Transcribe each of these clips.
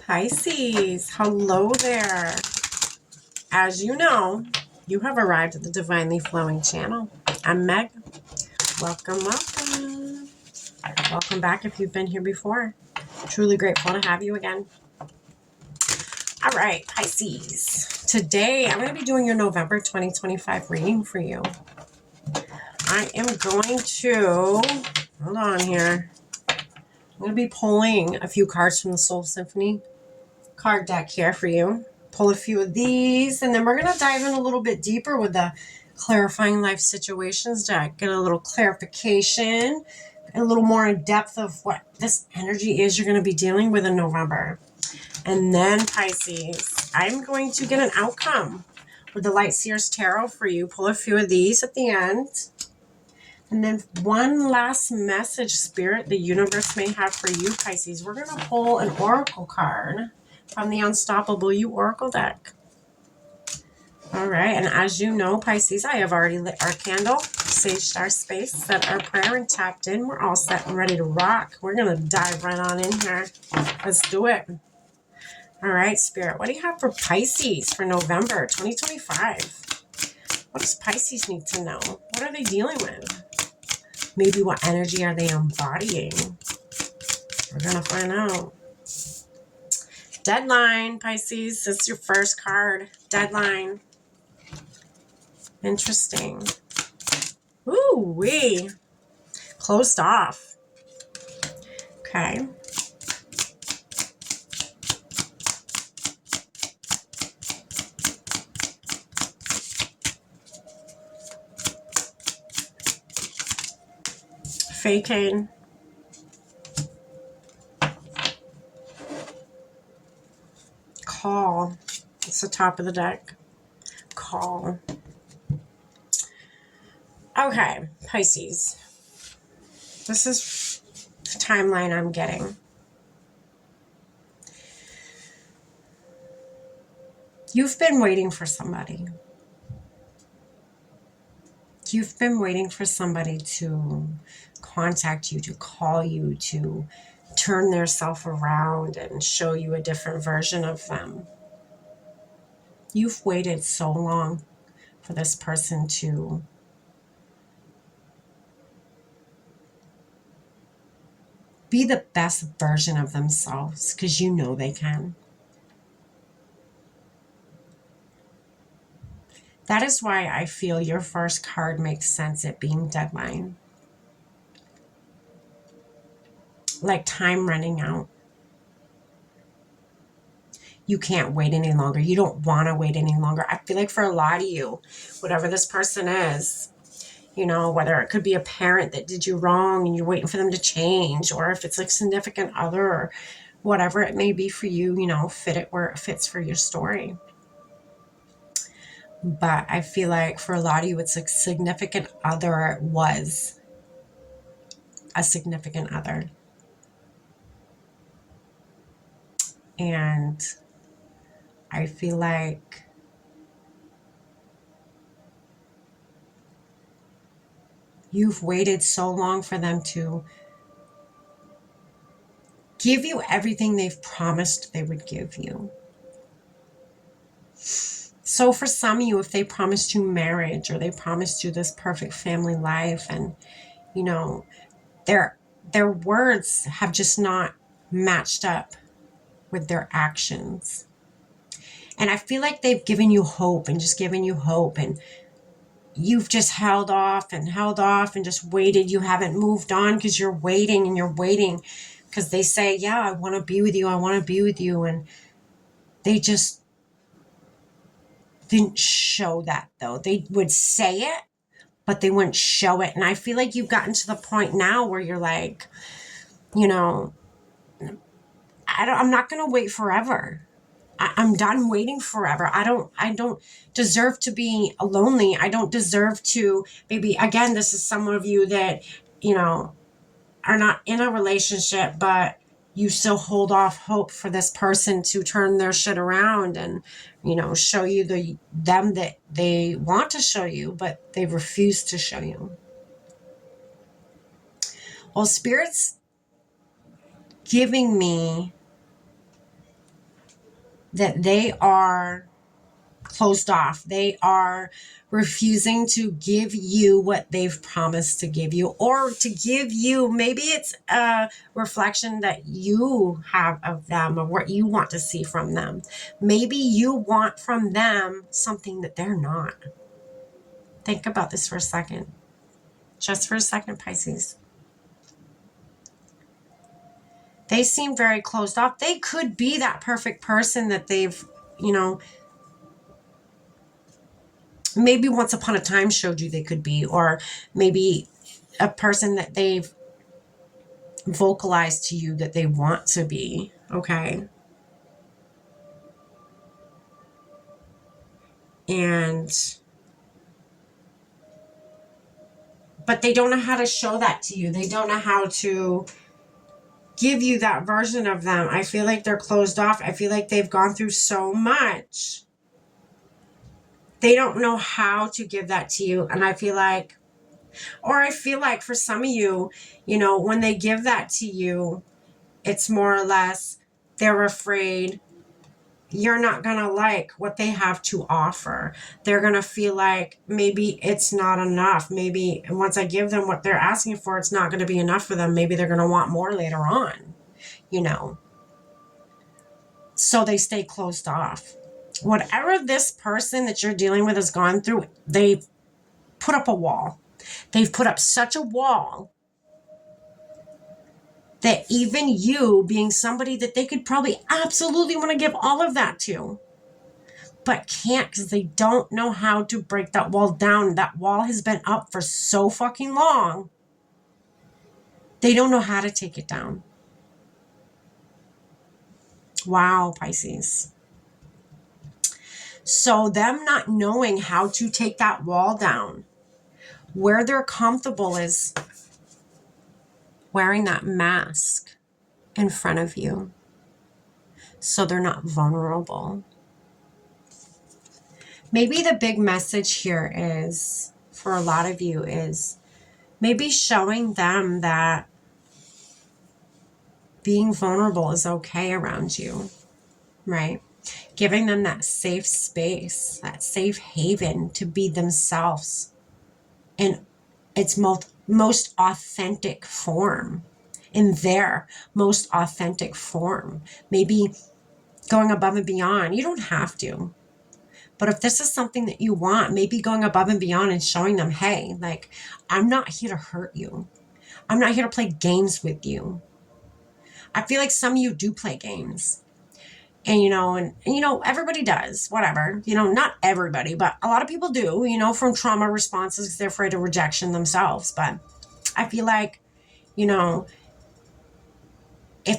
Pisces, hello there. As you know, you have arrived at the Divinely Flowing channel. I'm Meg. Welcome, welcome. Welcome back if you've been here before. Truly grateful to have you again. All right, Pisces. Today, I'm going to be doing your November 2025 reading for you. I am going to, hold on here. I'm going to be pulling a few cards from the Soul Symphony card deck here for you. Pull a few of these, and then we're going to dive in a little bit deeper with the Clarifying Life Situations deck. Get a little clarification, and a little more in depth of what this energy is you're going to be dealing with in November. And then Pisces, I'm going to get an outcome with the Light Seers Tarot for you. Pull a few of these at the end. And then one last message, Spirit, the universe may have for you, Pisces. We're going to pull an oracle card from the Unstoppable You Oracle deck. All right, and as you know, Pisces, I have already lit our candle, saged our space, set our prayer, and tapped in. We're all set and ready to rock. We're going to dive right on in here. Let's do it. All right, Spirit, what do you have for Pisces for November 2025? What does Pisces need to know? What are they dealing with? Maybe what energy are they embodying? We're going to find out. Deadline, Pisces. This is your first card. Deadline. Interesting. Ooh-wee. Closed off. Okay. Faking. Call. It's the top of the deck. Call. Okay, Pisces. This is the timeline I'm getting. You've been waiting for somebody. You've been waiting for somebody to contact you, to call you, to turn their self around and show you a different version of them. You've waited so long for this person to be the best version of themselves, because you know they can. That is why I feel your first card makes sense, it being deadline. Like time running out. You can't wait any longer. You don't want to wait any longer. I feel like for a lot of you, whatever this person is, you know, whether it could be a parent that did you wrong and you're waiting for them to change, or if it's like significant other or whatever it may be for you, you know, fit it where it fits for your story. But I feel like for a lot of you, it's like significant other was a significant other. And I feel like you've waited so long for them to give you everything they've promised they would give you. So for some of you, if they promised you marriage or they promised you this perfect family life, and, you know, their words have just not matched up with their actions. And I feel like they've given you hope and just given you hope, and you've just held off and just waited. You haven't moved on because you're waiting and you're waiting because they say, yeah, I want to be with you. I want to be with you. And they just didn't show that, though. They would say it, but they wouldn't show it. And I feel like you've gotten to the point now where you're like, you know, I'm not going to wait forever. I'm done waiting forever. I don't deserve to be lonely. I don't deserve to, maybe, again, this is some of you that, you know, are not in a relationship, but you still hold off hope for this person to turn their shit around and, you know, show you them that they want to show you, but they refuse to show you. Well, Spirit's giving me that they are closed off. They are refusing to give you what they've promised to give you, or to give you, maybe it's a reflection that you have of them, of what you want to see from them. Maybe you want from them something that they're not. Think about this for a second. Just for a second, Pisces. They seem very closed off. They could be that perfect person that they've, maybe once upon a time showed you they could be, or maybe a person that they've vocalized to you that they want to be. Okay. But they don't know how to show that to you. They don't know how to give you that version of them. I feel like they're closed off. I feel like they've gone through so much. They don't know how to give that to you. And I feel like for some of you, when they give that to you, it's more or less they're afraid you're not going to like what they have to offer. They're going to feel like maybe it's not enough. Maybe once I give them what they're asking for, it's not going to be enough for them. Maybe they're going to want more later on, So they stay closed off. Whatever this person that you're dealing with has gone through, they've put up a wall. They've put up such a wall that even you, being somebody that they could probably absolutely want to give all of that to, but can't, because they don't know how to break that wall down. That wall has been up for so fucking long. They don't know how to take it down. Wow, Pisces. So them not knowing how to take that wall down, where they're comfortable is wearing that mask in front of you, so they're not vulnerable. Maybe the big message here is, for a lot of you, is maybe showing them that being vulnerable is okay around you, right? Giving them that safe space, that safe haven to be themselves in its most authentic form, in their most authentic form. Maybe going above and beyond. You don't have to. But if this is something that you want, maybe going above and beyond and showing them, hey, like, I'm not here to hurt you. I'm not here to play games with you. I feel like some of you do play games. And, everybody does, whatever. Not everybody, but a lot of people do, from trauma responses because they're afraid of rejection themselves. But I feel like, if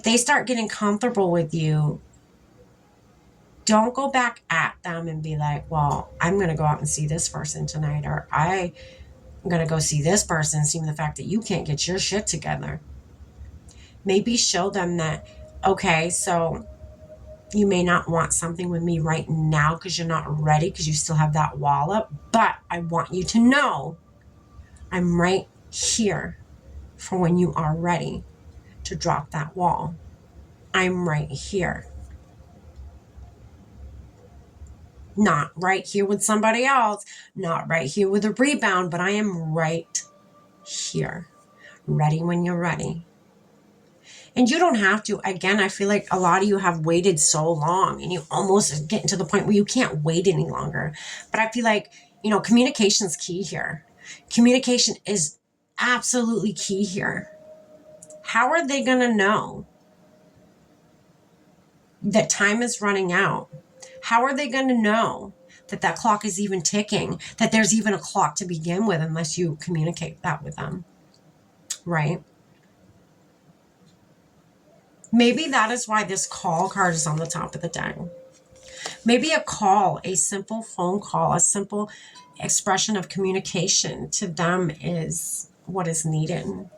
they start getting comfortable with you, don't go back at them and be like, well, I'm going to go out and see this person tonight, or I'm going to go see this person, seeing the fact that you can't get your shit together. Maybe show them that, okay, so you may not want something with me right now because you're not ready, because you still have that wall up, but I want you to know I'm right here for when you are ready to drop that wall. I'm right here. Not right here with somebody else, not right here with a rebound, but I am right here, ready when you're ready. And you don't have to. Again, I feel like a lot of you have waited so long and you almost getting to the point where you can't wait any longer. But I feel like, communication's key here. Communication is absolutely key here. How are they going to know that time is running out? How are they going to know that that clock is even ticking, that there's even a clock to begin with, unless you communicate that with them, right? Maybe that is why this call card is on the top of the deck. Maybe a call, a simple phone call, a simple expression of communication to them is what is needed.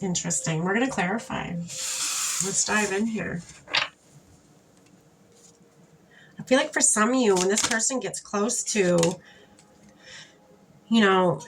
Interesting. We're going to clarify. Let's dive in here. I feel like for some of you, when this person gets close to,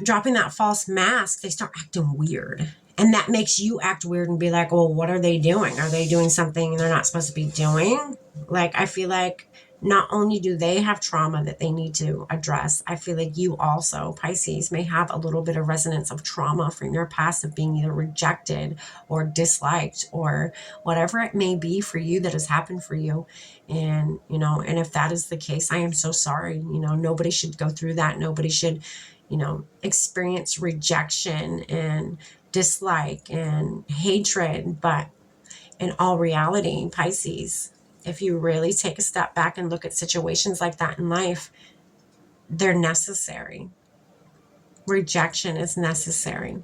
dropping that false mask, they start acting weird. And that makes you act weird and be like, well, what are they doing? Are they doing something they're not supposed to be doing? Like, I feel like not only do they have trauma that they need to address, I feel like you also, Pisces, may have a little bit of resonance of trauma from your past of being either rejected or disliked or whatever it may be for you that has happened for you. And, you know, and if that is the case, I am so sorry. You know, nobody should go through that. Nobody should, you know, experience rejection and dislike and hatred. But in all reality, Pisces, if you really take a step back and look at situations like that in life, they're necessary. Rejection is necessary.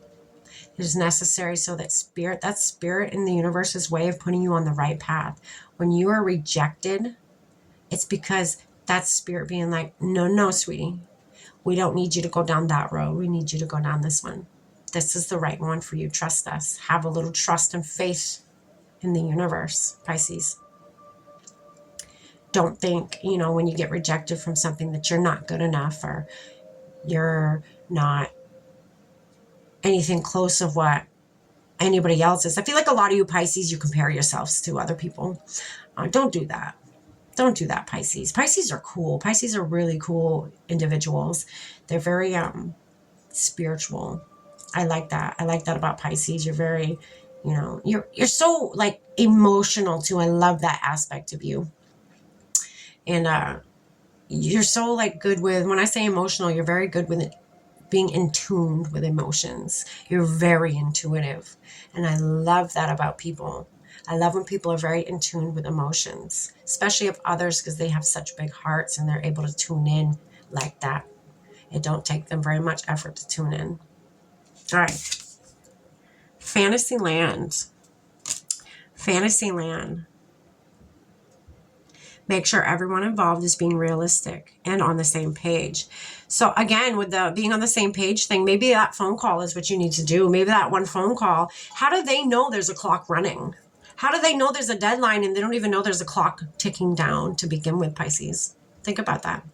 It is necessary so that spirit in the universe's way of putting you on the right path. When you are rejected, it's because that's spirit being like, no, sweetie, we don't need you to go down that road. We need you to go down this one. This is the right one for you. Trust us. Have a little trust and faith in the universe, Pisces. Don't think, you know, when you get rejected from something that you're not good enough or you're not anything close of what anybody else is. I feel like a lot of you Pisces, you compare yourselves to other people. Don't do that. Don't do that, Pisces. Pisces are cool. Pisces are really cool individuals. They're very spiritual. I like that. I like that about Pisces. You're very, you know, you're so like emotional too. I love that aspect of you. And you're so like good with, when I say emotional, you're very good with it, being in tune with emotions. You're very intuitive. And I love that about people. I love when people are very in tune with emotions, especially of others, because they have such big hearts and they're able to tune in like that. It don't take them very much effort to tune in. All right. Fantasyland. Fantasyland. Make sure everyone involved is being realistic and on the same page. So again, with the being on the same page thing, maybe that phone call is what you need to do. Maybe that one phone call. How do they know there's a clock running? How do they know there's a deadline and they don't even know there's a clock ticking down to begin with, Pisces? Think about that.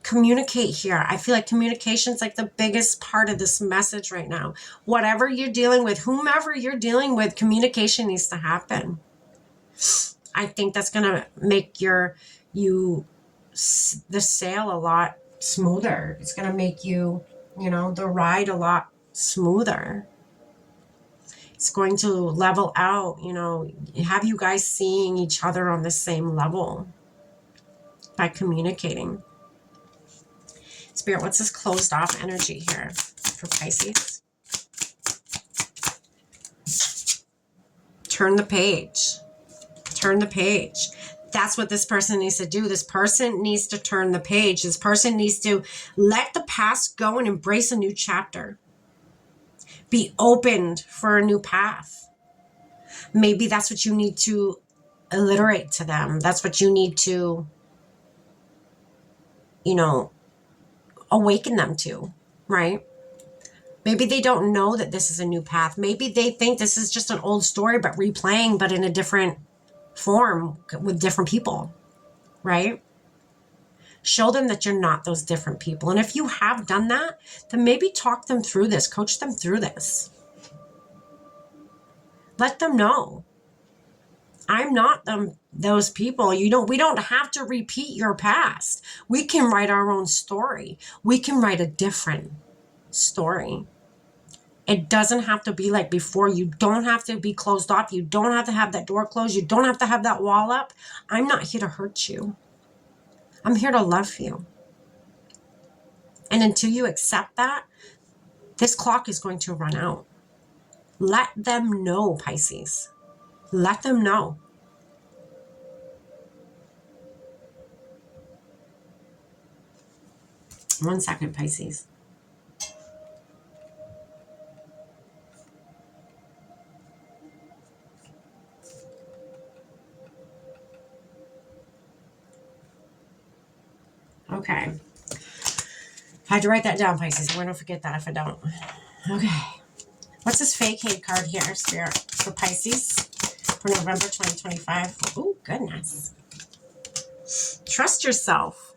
Communicate here. I feel like communication is like the biggest part of this message right now. Whatever you're dealing with, whomever you're dealing with, communication needs to happen. I think that's going to make the sail a lot smoother. It's going to make you, you know, the ride a lot smoother. It's going to level out, you know, have you guys seeing each other on the same level by communicating. Spirit, what's this closed off energy here for Pisces? Turn the page. Turn the page. That's what this person needs to do. This person needs to turn the page. This person needs to let the past go and embrace a new chapter. Be opened for a new path. Maybe that's what you need to alliterate to them. That's what you need to, you know, awaken them to, right? Maybe they don't know that this is a new path. Maybe they think this is just an old story, but replaying, but in a different form with different people, right? Show them that you're not those different people. And if you have done that, then maybe talk them through this, coach them through this. Let them know. I'm not those people. We don't have to repeat your past. We can write our own story. We can write a different story. It doesn't have to be like before. You don't have to be closed off. You don't have to have that door closed. You don't have to have that wall up. I'm not here to hurt you. I'm here to love you. And until you accept that, this clock is going to run out. Let them know, Pisces. Let them know. One second, Pisces. Okay. I had to write that down, Pisces. I'm going to forget that if I don't. Okay. What's this vacate card here, Spirit, for Pisces for November 2025? Oh, goodness. Trust yourself.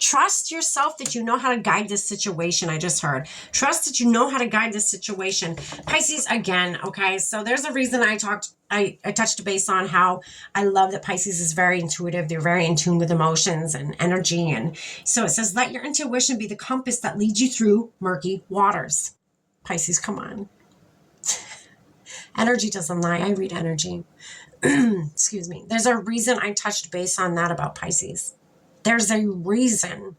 Trust yourself that you know how to guide this situation. I just heard. Trust that you know how to guide this situation. Pisces, again, okay? So there's a reason I touched base on how I love that Pisces is very intuitive. They're very in tune with emotions and energy. And so it says, let your intuition be the compass that leads you through murky waters. Pisces, come on. Energy doesn't lie. I read energy. Excuse me. There's a reason I touched base on that about Pisces. There's a reason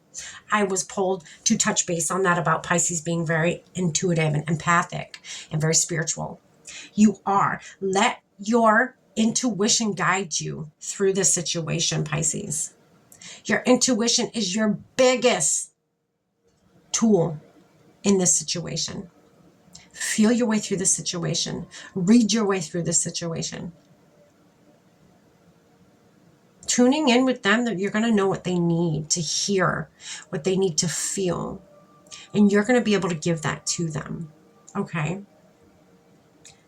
I was pulled to touch base on that about Pisces being very intuitive and empathic and very spiritual. You are. Let your intuition guide you through this situation, Pisces. Your intuition is your biggest tool in this situation. Feel your way through the situation. Read your way through the situation. Tuning in with them, that you're going to know what they need to hear, what they need to feel. And you're going to be able to give that to them. Okay?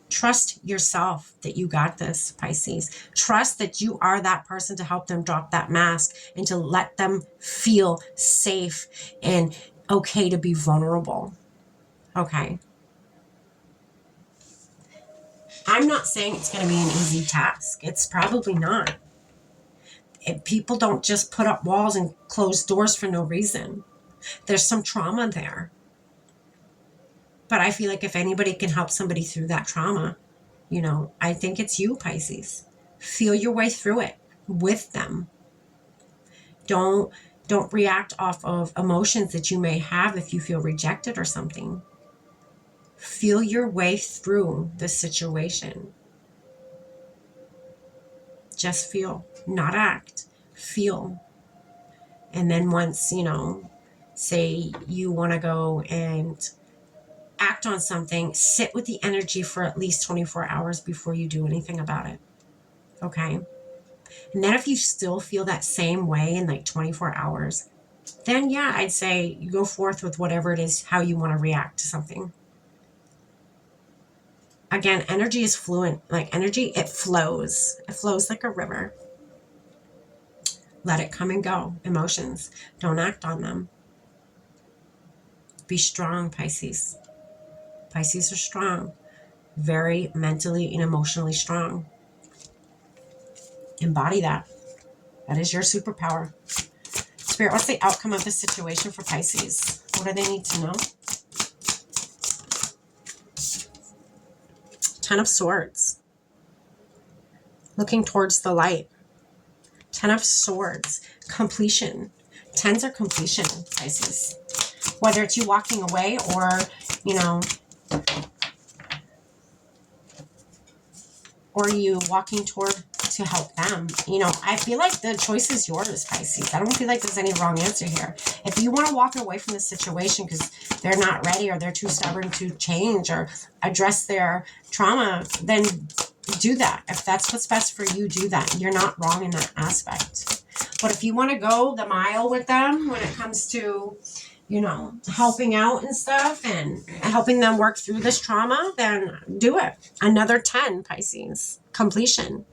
Trust yourself that you got this, Pisces. Trust that you are that person to help them drop that mask and to let them feel safe and okay to be vulnerable. Okay? I'm not saying it's going to be an easy task. It's probably not. People don't just put up walls and close doors for no reason. There's some trauma there. But I feel like if anybody can help somebody through that trauma, I think it's you, Pisces. Feel your way through it with them. Don't react off of emotions that you may have if you feel rejected or something. Feel your way through the situation. Just feel, not act, feel. And then once, say you want to go and act on something, sit with the energy for at least 24 hours before you do anything about it. Okay? And then if you still feel that same way in like 24 hours, then yeah, I'd say you go forth with whatever it is, how you want to react to something. Again, energy is fluent. Like energy, it flows. It flows like a river. Let it come and go. Emotions. Don't act on them. Be strong, Pisces. Pisces are strong. Very mentally and emotionally strong. Embody that. That is your superpower. Spirit, what's the outcome of this situation for Pisces? What do they need to know? Ten of Swords. Looking towards the light. Ten of Swords. Completion. Tens are completion, Pisces. Whether it's you walking away or, or you walking toward to help them. I feel like the choice is yours, Pisces. I don't feel like there's any wrong answer here. If you want to walk away from this situation because they're not ready or they're too stubborn to change or address their trauma, then do that. If that's what's best for you, do that. You're not wrong in that aspect. But if you want to go the mile with them when it comes to, helping out and stuff and helping them work through this trauma, then do it. Another 10, Pisces. Completion.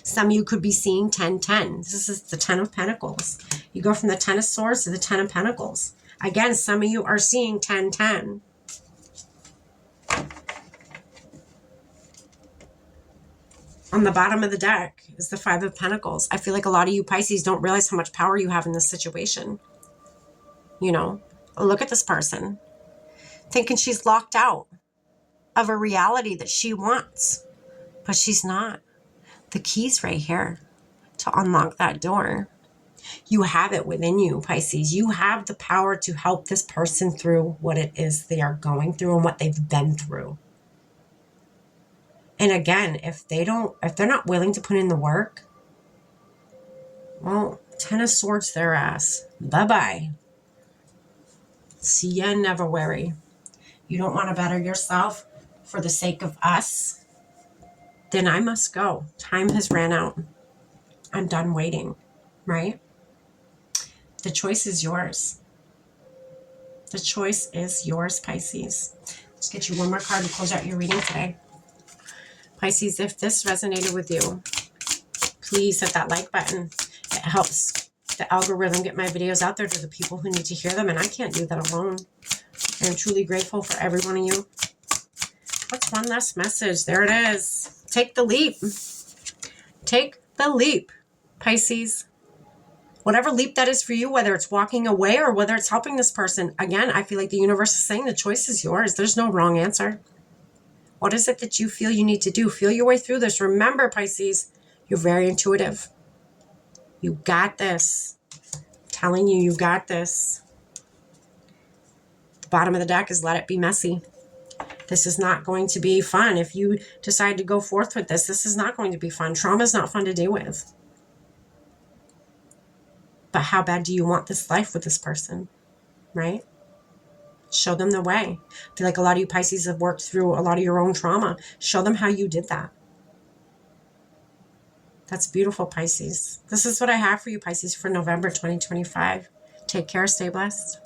Some of you could be seeing 10-10. This is the 10 of Pentacles. You go from the 10 of Swords to the 10 of Pentacles. Again, some of you are seeing 10-10. On the bottom of the deck is the 5 of Pentacles. I feel like a lot of you Pisces don't realize how much power you have in this situation. Look at this person. Thinking she's locked out of a reality that she wants. But she's not. The key's right here to unlock that door. You have it within you, Pisces. You have the power to help this person through what it is they are going through and what they've been through. And again, if they're not willing to put in the work, well, 10 of Swords their ass. Bye-bye. See ya, never worry. You don't want to better yourself for the sake of us? Then I must go. Time has ran out. I'm done waiting, right? The choice is yours. The choice is yours, Pisces. Let's get you one more card and close out your reading today. Pisces, if this resonated with you, please hit that like button. It helps the algorithm get my videos out there to the people who need to hear them, and I can't do that alone. I'm truly grateful for every one of you. What's one last message? There it is. Take the leap. Take the leap, Pisces. Whatever leap that is for you, whether it's walking away or whether it's helping this person. Again, I feel like the universe is saying the choice is yours. There's no wrong answer. What is it that you feel you need to do? Feel your way through this. Remember, Pisces, you're very intuitive. You got this. I'm telling you, you got this. The bottom of the deck is let it be messy. This is not going to be fun. If you decide to go forth with this, this is not going to be fun. Trauma is not fun to deal with. But how bad do you want this life with this person, right? Show them the way. I feel like a lot of you Pisces have worked through a lot of your own trauma. Show them how you did that. That's beautiful, Pisces. This is what I have for you, Pisces, for November 2025. Take care. Stay blessed.